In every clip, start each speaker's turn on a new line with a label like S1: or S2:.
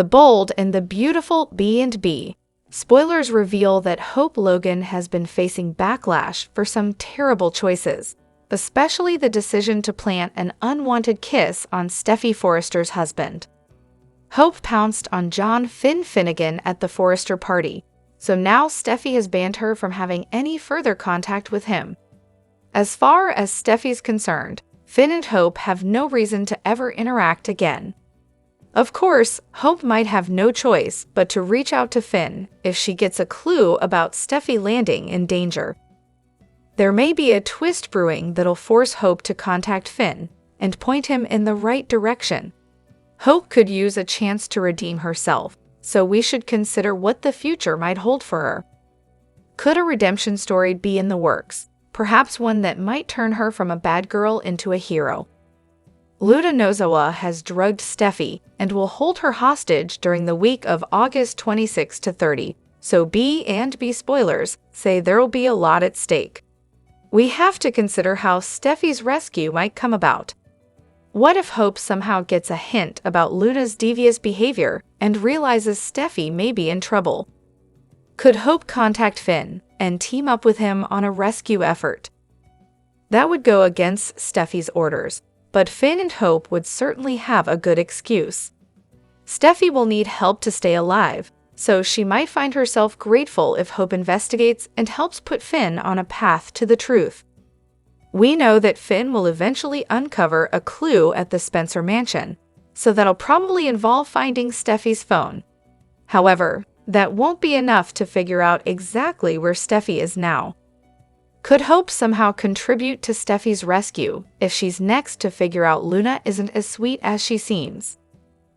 S1: The Bold and the Beautiful B&B. Spoilers reveal that Hope Logan has been facing backlash for some terrible choices, especially the decision to plant an unwanted kiss on Steffy Forrester's husband. Hope pounced on John Finnegan at the Forrester party, so now Steffy has banned her from having any further contact with him. As far as Steffy's concerned, Finn and Hope have no reason to ever interact again. Of course, Hope might have no choice but to reach out to Finn if she gets a clue about Steffy landing in danger. There may be a twist brewing that'll force Hope to contact Finn and point him in the right direction. Hope could use a chance to redeem herself, so we should consider what the future might hold for her. Could a redemption story be in the works? Perhaps one that might turn her from a bad girl into a hero. Luna Nozawa has drugged Steffy and will hold her hostage during the week of August 26 to 30, so B&B spoilers say there'll be a lot at stake. We have to consider how Steffy's rescue might come about. What if Hope somehow gets a hint about Luna's devious behavior and realizes Steffy may be in trouble? Could Hope contact Finn and team up with him on a rescue effort? That would go against Steffy's orders, but Finn and Hope would certainly have a good excuse. Steffy will need help to stay alive, so she might find herself grateful if Hope investigates and helps put Finn on a path to the truth. We know that Finn will eventually uncover a clue at the Spencer mansion, so that'll probably involve finding Steffy's phone. However, that won't be enough to figure out exactly where Steffy is now. Could Hope somehow contribute to Steffy's rescue if she's next to figure out Luna isn't as sweet as she seems?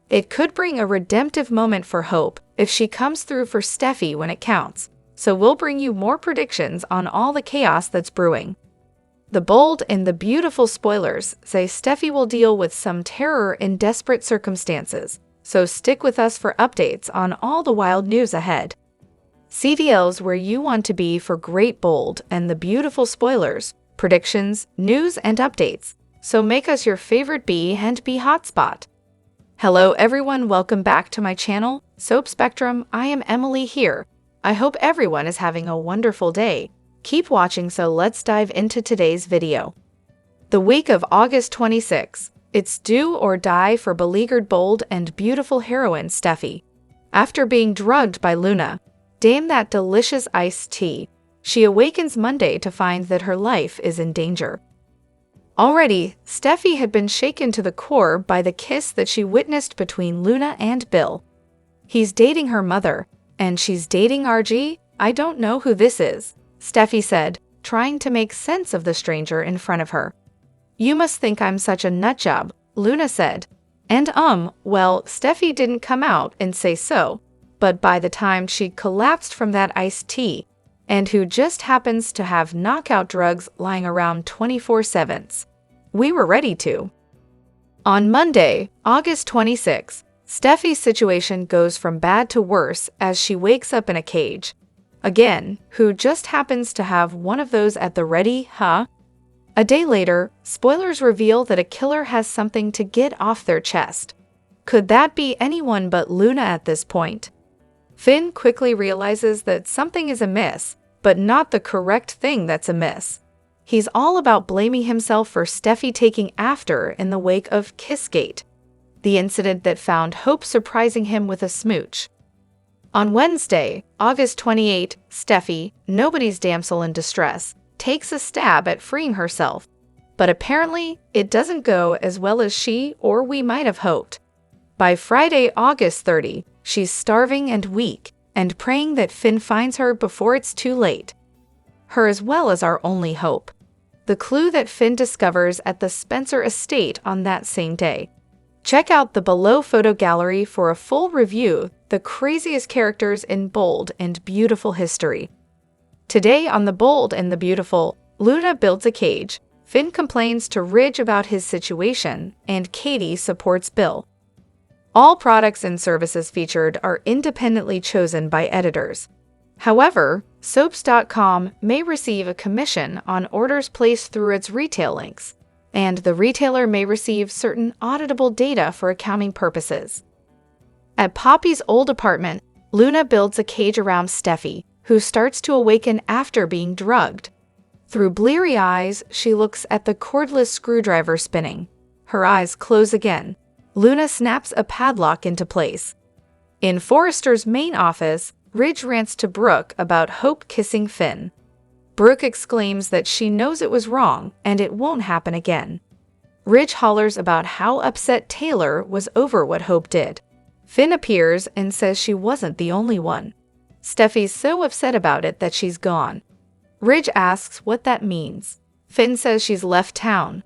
S1: It could bring a redemptive moment for Hope if she comes through for Steffy when it counts, so we'll bring you more predictions on all the chaos that's brewing. The Bold and the Beautiful spoilers say Steffy will deal with some terror in desperate circumstances, so stick with us for updates on all the wild news ahead. CDL's where you want to be for great Bold and the Beautiful spoilers, predictions, news, and updates, so make us your favorite B&B hotspot. Hello everyone, welcome back to my channel, Soap Spectrum. I am Emily here. I hope everyone is having a wonderful day. Keep watching, so let's dive into today's video. The week of August 26, it's do or die for beleaguered Bold and Beautiful heroine Steffy. After being drugged by Luna, damn that delicious iced tea, she awakens Monday to find that her life is in danger. Already, Steffy had been shaken to the core by the kiss that she witnessed between Luna and Bill. He's dating her mother, and she's dating RG? I don't know who this is, Steffy said, trying to make sense of the stranger in front of her. You must think I'm such a nutjob, Luna said. And well, Steffy didn't come out and say so, but by the time she collapsed from that iced tea, and who just happens to have knockout drugs lying around 24/7, we were ready to. On Monday, August 26, Steffy's situation goes from bad to worse as she wakes up in a cage. Again, who just happens to have one of those at the ready, huh? A day later, spoilers reveal that a killer has something to get off their chest. Could that be anyone but Luna at this point? Finn quickly realizes that something is amiss, but not the correct thing that's amiss. He's all about blaming himself for Steffy taking after in the wake of Kissgate, the incident that found Hope surprising him with a smooch. On Wednesday, August 28, Steffy, nobody's damsel in distress, takes a stab at freeing herself, but apparently it doesn't go as well as she or we might have hoped. By Friday, August 30, she's starving and weak, and praying that Finn finds her before it's too late. Her as well as our only hope. The clue that Finn discovers at the Spencer estate on that same day. Check out the below photo gallery for a full review, the craziest characters in Bold and Beautiful history. Today on The Bold and the Beautiful, Luna builds a cage, Finn complains to Ridge about his situation, and Katie supports Bill. All products and services featured are independently chosen by editors. However, Soaps.com may receive a commission on orders placed through its retail links, and the retailer may receive certain auditable data for accounting purposes. At Poppy's old apartment, Luna builds a cage around Steffy, who starts to awaken after being drugged. Through bleary eyes, she looks at the cordless screwdriver spinning. Her eyes close again. Luna snaps a padlock into place. In Forrester's main office, Ridge rants to Brooke about Hope kissing Finn. Brooke exclaims that she knows it was wrong and it won't happen again. Ridge hollers about how upset Taylor was over what Hope did. Finn appears and says she wasn't the only one. Steffy's so upset about it that she's gone. Ridge asks what that means. Finn says she's left town.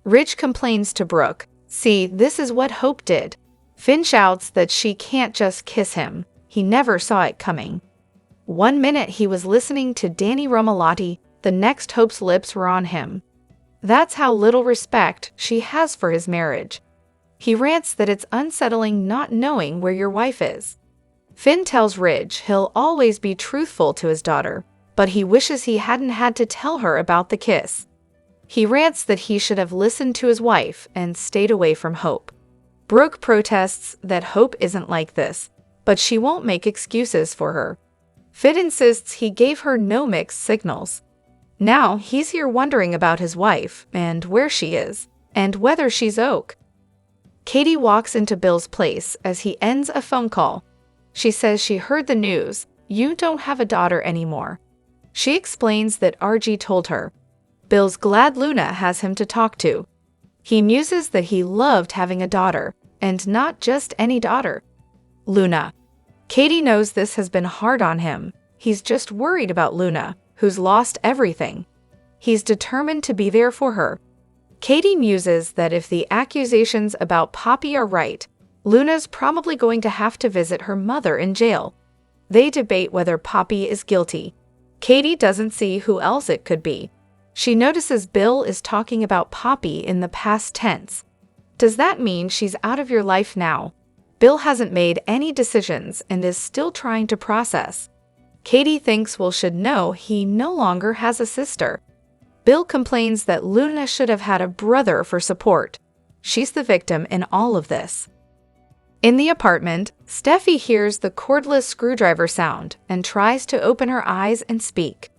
S1: Ridge complains to Brooke, "See, this is what Hope did." Finn shouts that she can't just kiss him. He never saw it coming. One minute he was listening to Danny Romalotti, the next Hope's lips were on him. That's how little respect she has for his marriage. He rants that it's unsettling not knowing where your wife is. Finn tells Ridge he'll always be truthful to his daughter, but he wishes he hadn't had to tell her about the kiss. He rants that he should have listened to his wife and stayed away from Hope. Brooke protests that Hope isn't like this, but she won't make excuses for her. Finn insists he gave her no mixed signals. Now he's here wondering about his wife and where she is, and whether she's Oak. Katie walks into Bill's place as he ends a phone call. She says she heard the news, "You don't have a daughter anymore." She explains that RG told her. Bill's glad Luna has him to talk to. He muses that he loved having a daughter, and not just any daughter. Luna. Katie knows this has been hard on him. He's just worried about Luna, who's lost everything. He's determined to be there for her. Katie muses that if the accusations about Poppy are right, Luna's probably going to have to visit her mother in jail. They debate whether Poppy is guilty. Katie doesn't see who else it could be. She notices Bill is talking about Poppy in the past tense. Does that mean she's out of your life now? Bill hasn't made any decisions and is still trying to process. Katie thinks Will should know he no longer has a sister. Bill complains that Luna should have had a brother for support. She's the victim in all of this. In the apartment, Steffy hears the cordless screwdriver sound and tries to open her eyes and speak.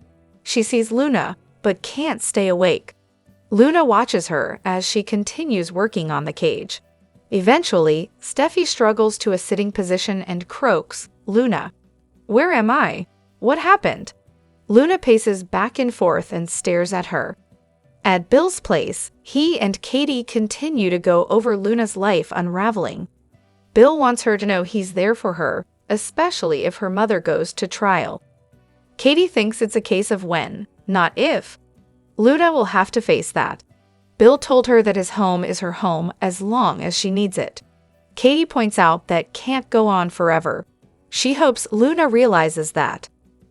S1: She sees Luna, but can't stay awake. Luna watches her as she continues working on the cage. Eventually, Steffy struggles to a sitting position and croaks, "Luna, where am I? What happened?" Luna paces back and forth and stares at her. At Bill's place, he and Katie continue to go over Luna's life unraveling. Bill wants her to know he's there for her, especially if her mother goes to trial. Katie thinks it's a case of when, not if. Luna will have to face that. Bill told her that his home is her home as long as she needs it. Katie points out that can't go on forever. She hopes Luna realizes that.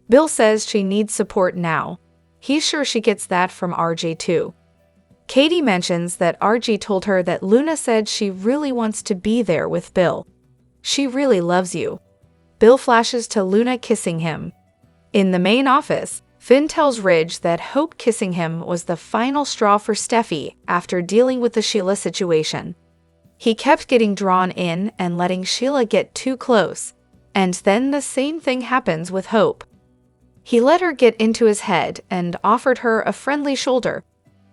S1: Bill says she needs support now. He's sure she gets that from RJ too. Katie mentions that RG told her that Luna said she really wants to be there with Bill. She really loves you. Bill flashes to Luna kissing him. In the main office, Finn tells Ridge that Hope kissing him was the final straw for Steffy after dealing with the Sheila situation. He kept getting drawn in and letting Sheila get too close, and then the same thing happens with Hope. He let her get into his head and offered her a friendly shoulder.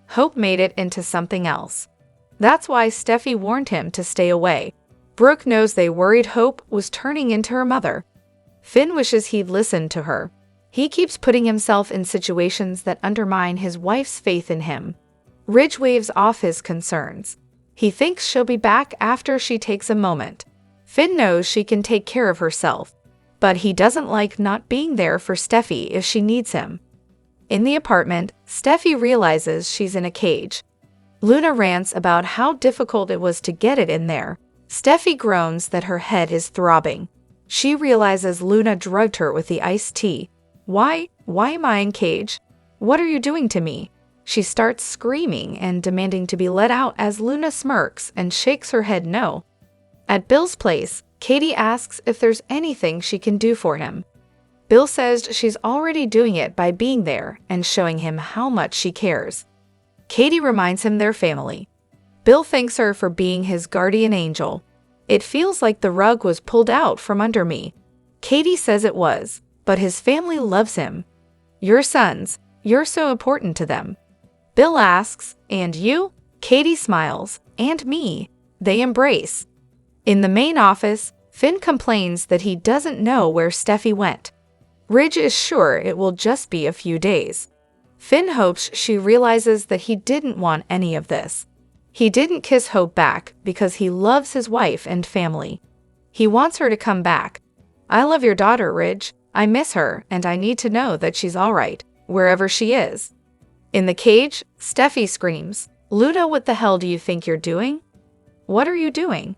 S1: Hope made it into something else. That's why Steffy warned him to stay away. Brooke knows they worried Hope was turning into her mother. Finn wishes he'd listened to her. He keeps putting himself in situations that undermine his wife's faith in him. Ridge waves off his concerns. He thinks she'll be back after she takes a moment. Finn knows she can take care of herself, but he doesn't like not being there for Steffy if she needs him. In the apartment, Steffy realizes she's in a cage. Luna rants about how difficult it was to get it in there. Steffy groans that her head is throbbing. She realizes Luna drugged her with the iced tea. Why am I in cage? What are you doing to me? She starts screaming and demanding to be let out as Luna smirks and shakes her head no. At Bill's place, Katie asks if there's anything she can do for him. Bill says she's already doing it by being there and showing him how much she cares. Katie reminds him they're family. Bill thanks her for being his guardian angel. It feels like the rug was pulled out from under me. Katie says it was, but his family loves him. Your sons, you're so important to them. Bill asks, and you? Katie smiles, and me. They embrace. In the main office, Finn complains that he doesn't know where Steffy went. Ridge is sure it will just be a few days. Finn hopes she realizes that he didn't want any of this. He didn't kiss Hope back because he loves his wife and family. He wants her to come back. I love your daughter, Ridge. I miss her, and I need to know that she's all right, wherever she is. In the cage, Steffy screams, Luna, what the hell do you think you're doing? What are you doing?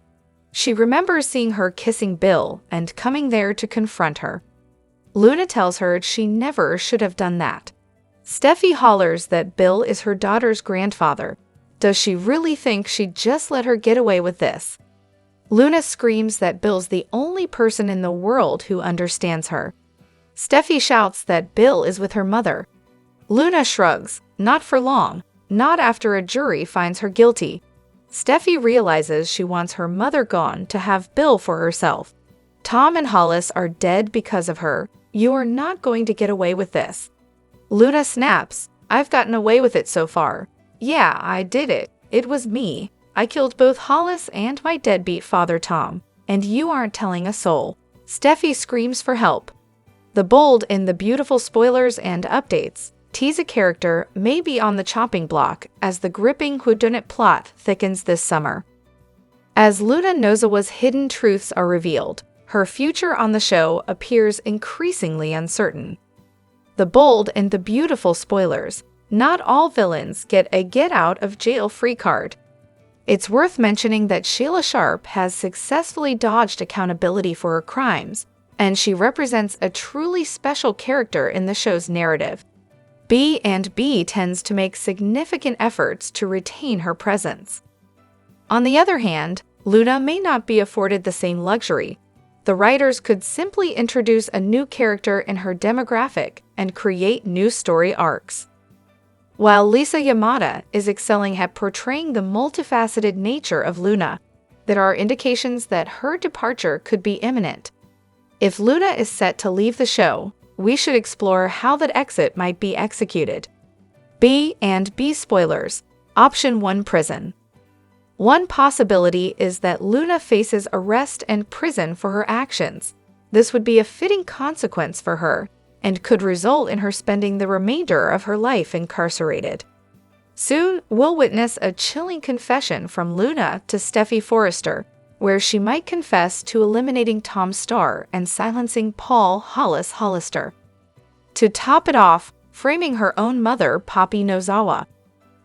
S1: She remembers seeing her kissing Bill and coming there to confront her. Luna tells her she never should have done that. Steffy hollers that Bill is her daughter's grandfather. Does she really think she'd just let her get away with this? Luna screams that Bill's the only person in the world who understands her. Steffy shouts that Bill is with her mother. Luna shrugs, not for long, not after a jury finds her guilty. Steffy realizes she wants her mother gone to have Bill for herself. Tom and Hollis are dead because of her. You are not going to get away with this. Luna snaps, I've gotten away with it so far. Yeah, I did it. It was me. I killed both Hollis and my deadbeat father Tom, and you aren't telling a soul. Steffy screams for help. The bold and the beautiful spoilers and updates tease a character may be on the chopping block as the gripping whodunit plot thickens this summer. As Luna Nozawa's hidden truths are revealed, her future on the show appears increasingly uncertain. The bold and the beautiful spoilers, not all villains get a get-out-of-jail-free card. It's worth mentioning that Sheila Sharp has successfully dodged accountability for her crimes, and she represents a truly special character in the show's narrative. B&B tends to make significant efforts to retain her presence. On the other hand, Luna may not be afforded the same luxury. The writers could simply introduce a new character in her demographic and create new story arcs. While Lisa Yamada is excelling at portraying the multifaceted nature of Luna, there are indications that her departure could be imminent. If Luna is set to leave the show, we should explore how that exit might be executed. B&B spoilers. Option 1: Prison. One possibility is that Luna faces arrest and prison for her actions. This would be a fitting consequence for her, and could result in her spending the remainder of her life incarcerated. Soon, we'll witness a chilling confession from Luna to Steffy Forrester, where she might confess to eliminating Tom Starr and silencing Paul Hollister. To top it off, framing her own mother, Poppy Nozawa.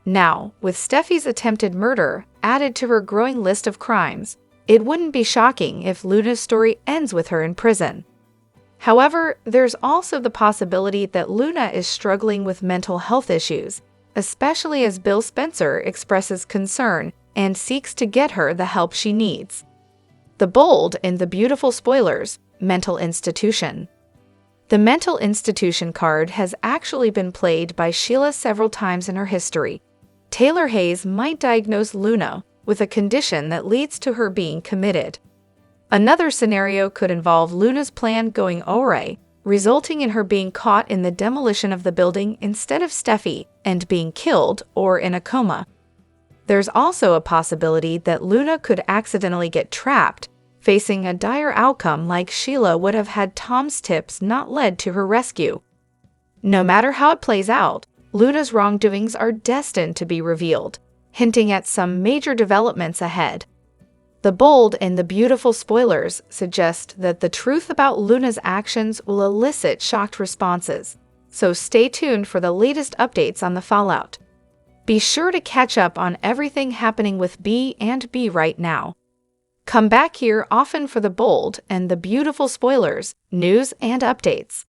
S1: Now, with Steffy's attempted murder added to her growing list of crimes, it wouldn't be shocking if Luna's story ends with her in prison. However, there's also the possibility that Luna is struggling with mental health issues, especially as Bill Spencer expresses concern and seeks to get her the help she needs. The bold and the beautiful spoilers, mental institution. The mental institution card has actually been played by Sheila several times in her history. Taylor Hayes might diagnose Luna with a condition that leads to her being committed. Another scenario could involve Luna's plan going awry, resulting in her being caught in the demolition of the building instead of Steffy and being killed or in a coma. There's also a possibility that Luna could accidentally get trapped, facing a dire outcome like Sheila would have had Tom's tips not led to her rescue. No matter how it plays out, Luna's wrongdoings are destined to be revealed, hinting at some major developments ahead. The bold and the beautiful spoilers suggest that the truth about Luna's actions will elicit shocked responses, so stay tuned for the latest updates on the fallout. Be sure to catch up on everything happening with B&B right now. Come back here often for the bold and the beautiful spoilers, news, and updates.